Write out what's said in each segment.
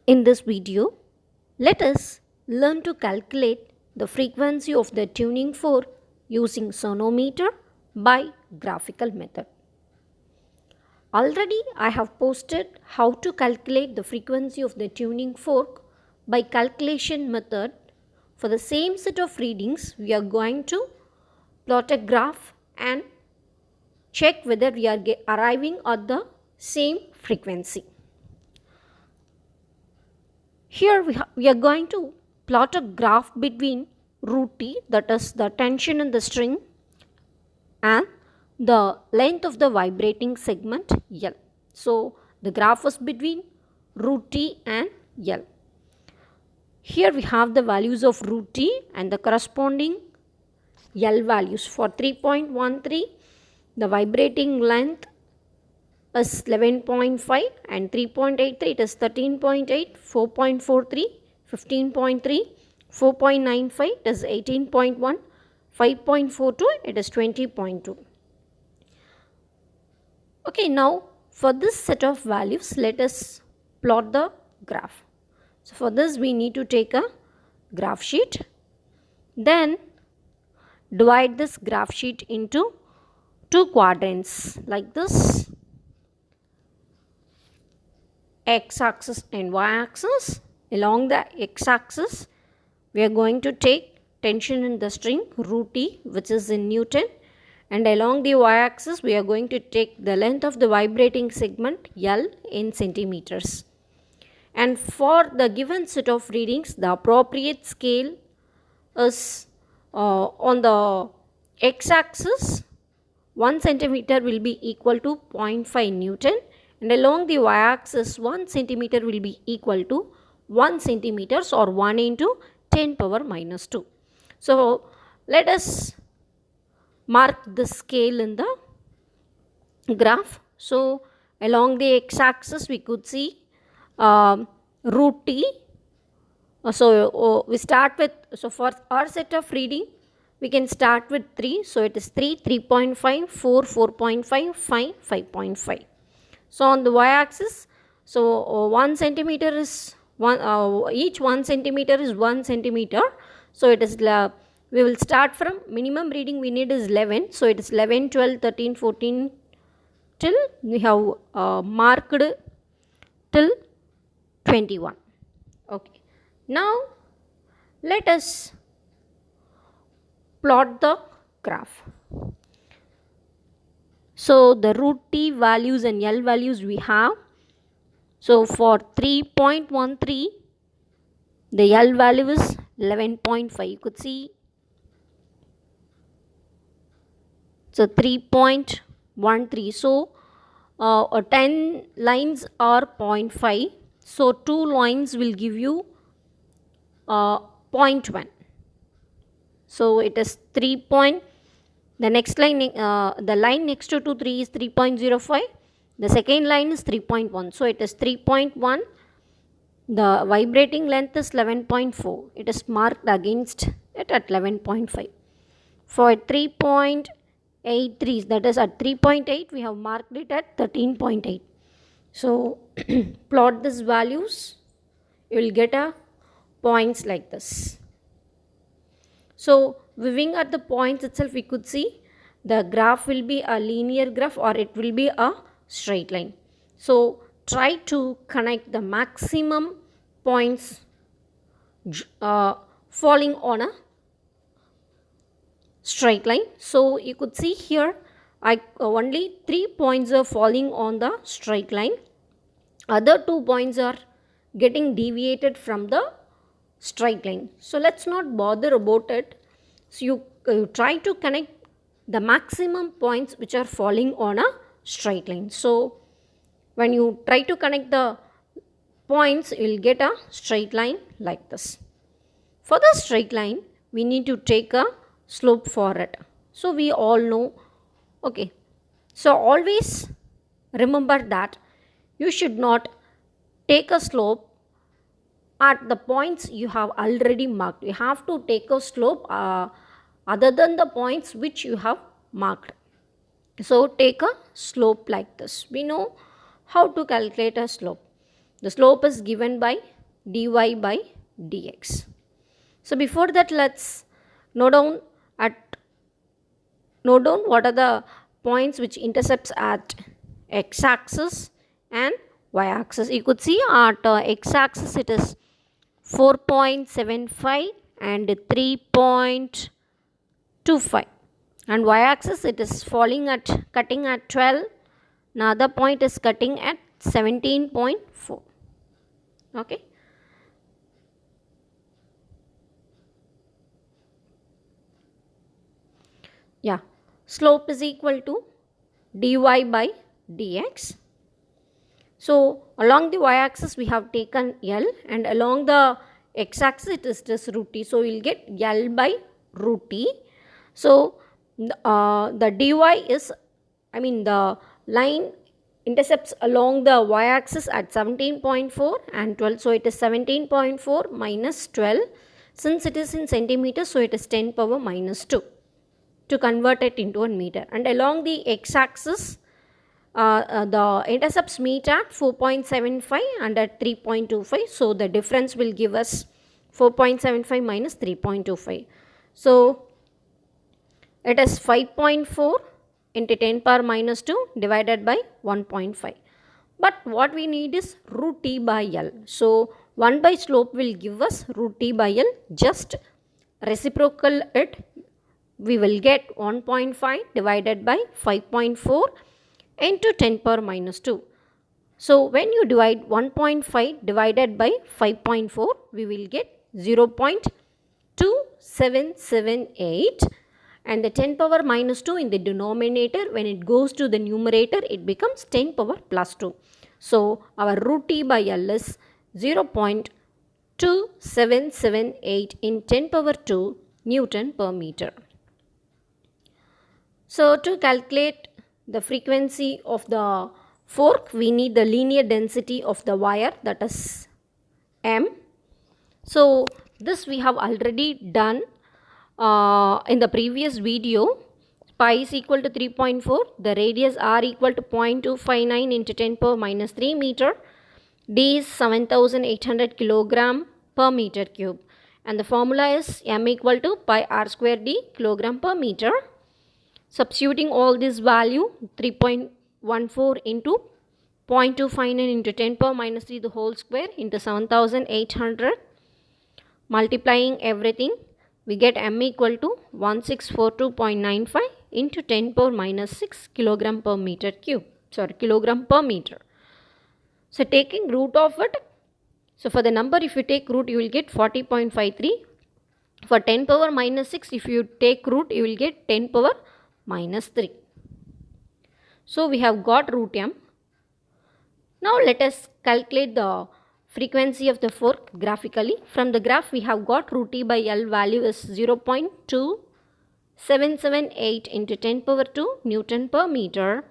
In this video, let us learn to calculate the frequency of the tuning fork using sonometer by graphical method. Already I have posted how to calculate the frequency of the tuning fork by calculation method. For the same set of readings, we are going to plot a graph and check whether we are arriving at the same frequency. Here we are going to plot a graph between root T, that is the tension in the string, and the length of the vibrating segment L. So the graph is between root T and L. Here we have the values of root T and the corresponding L values. For 3.13, the vibrating length is 11.5, and 3.83 it is 13.8, 4.43 15.3, 4.95 it is 18.1, 5.42 it is 20.2. Okay, now for this set of values, let us plot the graph. So for this we need to take a graph sheet, then divide this graph sheet into two quadrants like this, x-axis and y-axis. Along the x-axis, we are going to take tension in the string root T, which is in Newton, and along the y-axis we are going to take the length of the vibrating segment L in centimeters. And for the given set of readings, the appropriate scale is on the x-axis 1 centimeter will be equal to 0.5 Newton, and along the y-axis 1 centimeter will be equal to 1 centimeters, or 1 into 10 power minus 2. So let us mark the scale in the graph. So along the x-axis we could see root T. We start with, so for our set of reading we can start with 3. So it is 3, 3.5, 4, 4.5, 5, 5.5. So on the y-axis, so 1 centimeter is each 1 centimeter is 1 centimeter. So it is we will start from minimum reading we need is 11. So it is 11, 12, 13, 14 till we have marked till 21. Okay. Now let us plot the graph. So the root T values and L values we have. So for 3.13, the L value is 11.5. You could see. So 3.13. So 10 lines are 0.5. So 2 lines will give you 0.1. So it is 3. The next line, the line next to 3 is 3.05. The second line is 3.1. So it is 3.1. The vibrating length is 11.4. It is marked against it at 11.5. For 3.83, that is at 3.8, we have marked it at 13.8. So plot these values, you will get a points like this. So viewing at the points itself, we could see the graph will be a linear graph or it will be a straight line. So try to connect the maximum points falling on a straight line. So you could see here only 3 points are falling on the straight line. Other 2 points are getting deviated from the straight line. So let's not bother about it. So you try to connect the maximum points which are falling on a straight line. So when you try to connect the points, you will get a straight line like this. For the straight line, we need to take a slope for it. So we all know, okay. So always remember that you should not take a slope at the points you have already marked. You have to take a slope other than the points which you have marked. So take a slope like this. We know how to calculate a slope. The slope is given by dy by dx. So before that, let's note down what are the points which intercepts at x-axis and y-axis. You could see at x-axis it is 4.75 and 3.25, and y-axis it is cutting at 12. Another point is cutting at 17.4. Okay. Yeah, slope is equal to dy by dx. So along the y-axis we have taken L, and along the x-axis it is just root t. So we will get L by root t. So the dy is, the line intercepts along the y-axis at 17.4 and 12. So it is 17.4 minus 12. Since it is in centimeters, so it is 10 power minus 2 to convert it into a meter. And along the x-axis, the intercepts meet at 4.75 and at 3.25. So the difference will give us 4.75 minus 3.25. So it is 5.4 into 10 power minus 2 divided by 1.5. But what we need is root t by L. So 1 by slope will give us root t by L. Just reciprocal it. We will get 1.5 divided by 5.4 into 10 power minus 2. So when you divide 1.5 divided by 5.4, we will get 0.2778, and the 10 power minus 2 in the denominator, when it goes to the numerator, it becomes 10 power plus 2. So our root t by L is 0.2778 in 10 power 2 Newton per meter. So to calculate the frequency of the fork, we need the linear density of the wire, that is M. So this we have already done in the previous video. Pi is equal to 3.4, the radius r equal to 0.259 into 10 power minus 3 meter, d is 7800 kilogram per meter cube, and the formula is m equal to pi r square d kilogram per meter. Substituting all this value, 3.14 into 0.259 into 10 power minus 3 the whole square into 7800, multiplying everything, we get m equal to 1642.95 into 10 power minus 6 kilogram per meter cube. Kilogram per meter. So taking root of it, so for the number if you take root, you will get 40.53. For 10 power minus 6, if you take root, you will get 10 power minus 3. So we have got root m. Now let us calculate the frequency of the fork graphically. From the graph we have got root t by L value is 0.2778 into 10 power 2 Newton per meter,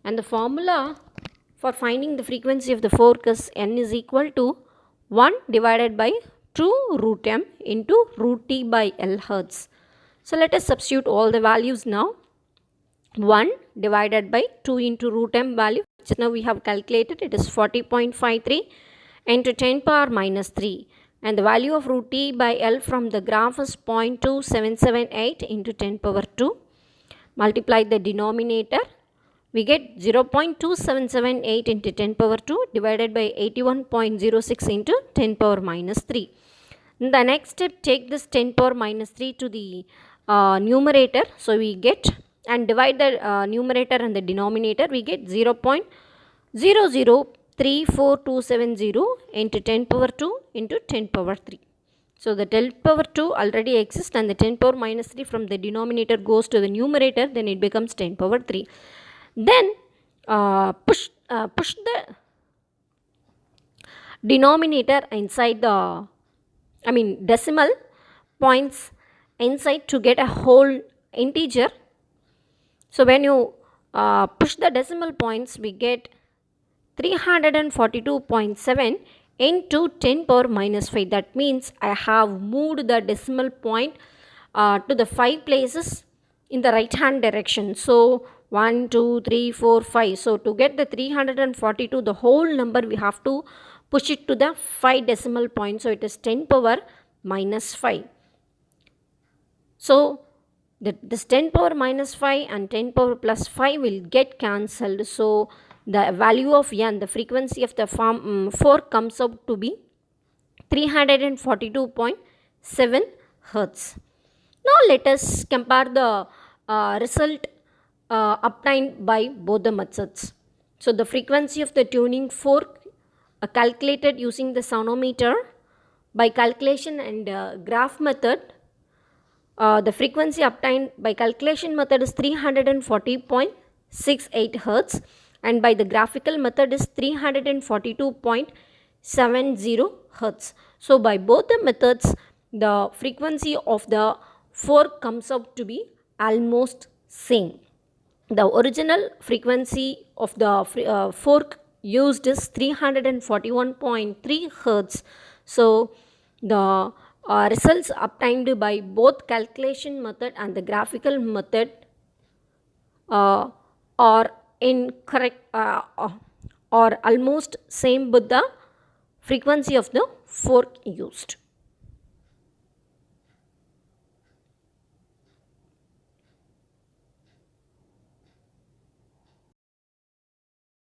and the formula for finding the frequency of the fork is n is equal to 1 divided by 2 root m into root t by L hertz. So let us substitute all the values now. 1 divided by 2 into root m value, which now we have calculated, it is 40.53 into 10 power minus 3, and the value of root t by L from the graph is 0.2778 into 10 power 2. Multiply the denominator, we get 0.2778 into 10 power 2 divided by 81.06 into 10 power minus 3. In the next step, take this 10 power minus 3 to the numerator. So we get, and divide the numerator and the denominator, we get 0.0034270 into 10 power 2 into 10 power 3. So the 10 power 2 already exists, and the 10 power minus 3 from the denominator goes to the numerator, then it becomes 10 power 3. Then push the denominator inside the, decimal points inside to get a whole integer. So when you push the decimal points, we get 342.7 into 10 power minus 5. That means I have moved the decimal point to the 5 places in the right hand direction. So 1, 2, 3, 4, 5. So to get the 342, the whole number we have to push it to the 5 decimal point. So it is 10 power minus 5. So this 10 power minus 5 and 10 power plus 5 will get cancelled. So the value of n, the frequency of the fork comes out to be 342.7 Hertz. Now let us compare the result obtained by both the methods. So the frequency of the tuning fork calculated using the sonometer by calculation and graph method. The frequency obtained by calculation method is 340.68 Hertz and by the graphical method is 342.70 Hertz. So by both the methods, the frequency of the fork comes out to be almost same. The original frequency of the fork used is 341.3 Hertz. So the results obtained by both calculation method and the graphical method are incorrect or almost same with the frequency of the fork used.